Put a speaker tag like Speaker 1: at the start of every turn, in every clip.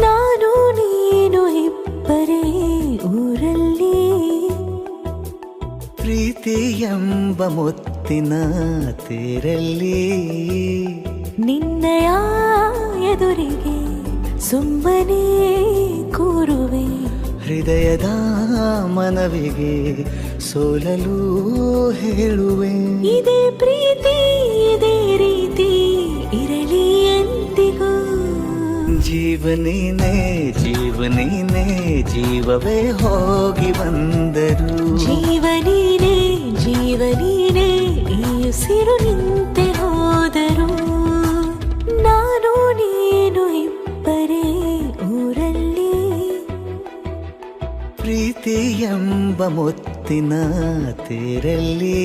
Speaker 1: ನಾನು ನೀನು ಇಬ್ಬರೇ ಊರಲ್ಲಿ,
Speaker 2: ಪ್ರೀತಿ ಎಂಬ ಮುತ್ತಿನ ತೇರಲ್ಲಿ
Speaker 1: ನಿನ್ನಯ ಎದುರಿಗೆ ಸುಮ್ಮನೆ ಕೂರುವೆ.
Speaker 2: ಹೃದಯದ ಮನವಿಗೆ ಸೋಲಲು ಹೇಳುವೆ.
Speaker 1: ಇದೇ ಪ್ರೀತಿ ಇದೇ ರೀತಿ ಇರಲಿ ಎಂದಿಗೂ.
Speaker 2: ಜೀವನೇನೆ ಜೀವನೇನೆ ಜೀವವೇ ಹೋಗಿ ಬಂದರು.
Speaker 1: ಜೀವನೀನೇ ಜೀವನೀನೇ ಈ ಉಸಿರು ನಿಂತೆ ಹೋದರು. ನಾನು ನೀನು ಇಬ್ಬರೇ ಊರಲ್ಲಿ,
Speaker 2: ಪ್ರೀತಿ ಎಂಬ ಮುತ್ತಿನ ತೇರಲ್ಲಿ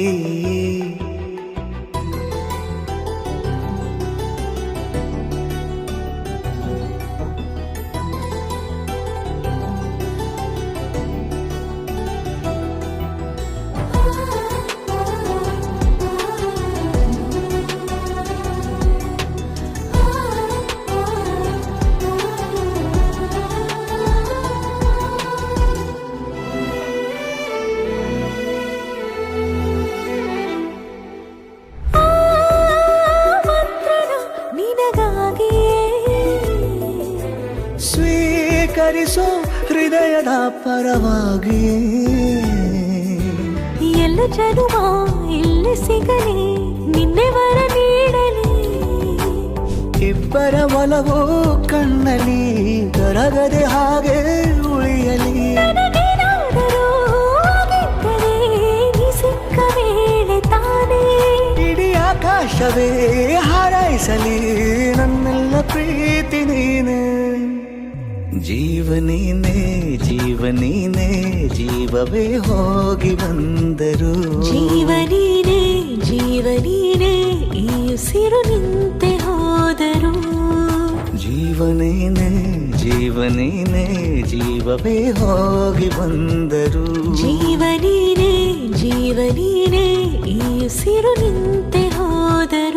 Speaker 2: ಸ್ವೀಕರಿಸೋ ಹೃದಯದ ಪರವಾಗಿ.
Speaker 1: ಎಲ್ಲ ಜನುಮ ಇಲ್ಲಿ ಸಿಗಲಿ, ನಿನ್ನೆ ವರ ನೀಡಲಿ.
Speaker 2: ಇಬ್ಬರ ಒಲವು ಕಣ್ಣಲ್ಲಿ ಕರಗದೆ ಹಾಗೆ ಉಳಿಯಲಿ.
Speaker 1: ನನಗೇನಾದರೂ ಆಗಿದ್ದರೆ ನೀ ಸಿಕ್ಕ ವೇಳೆ ತಾನೇ
Speaker 2: ಇಡೀ ಆಕಾಶವೇ ಹಾರೈಸಲಿ ನನ್ನೆಲ್ಲ ಪ್ರೀತಿ ನೀನೆ. ಜೀವನೀನೇ ಜೀವನೀನೇ ಜೀವವೇ ಹೋಗಿ ಬಂದರು.
Speaker 1: ಜೀವನೀನೇ ಜೀವನೀನೇ ಈ ಉಸಿರು ನಿಂತೆ ಹೋದರು.
Speaker 2: ಜೀವನೇನೆ ಜೀವನೇನೆ ಜೀವವೇ ಹೋಗಿ ಬಂದರು.
Speaker 1: ಜೀವನೀನೇ ಜೀವನೀನೇ ಈ ಉಸಿರು ನಿಂತೆ ಹೋದರು.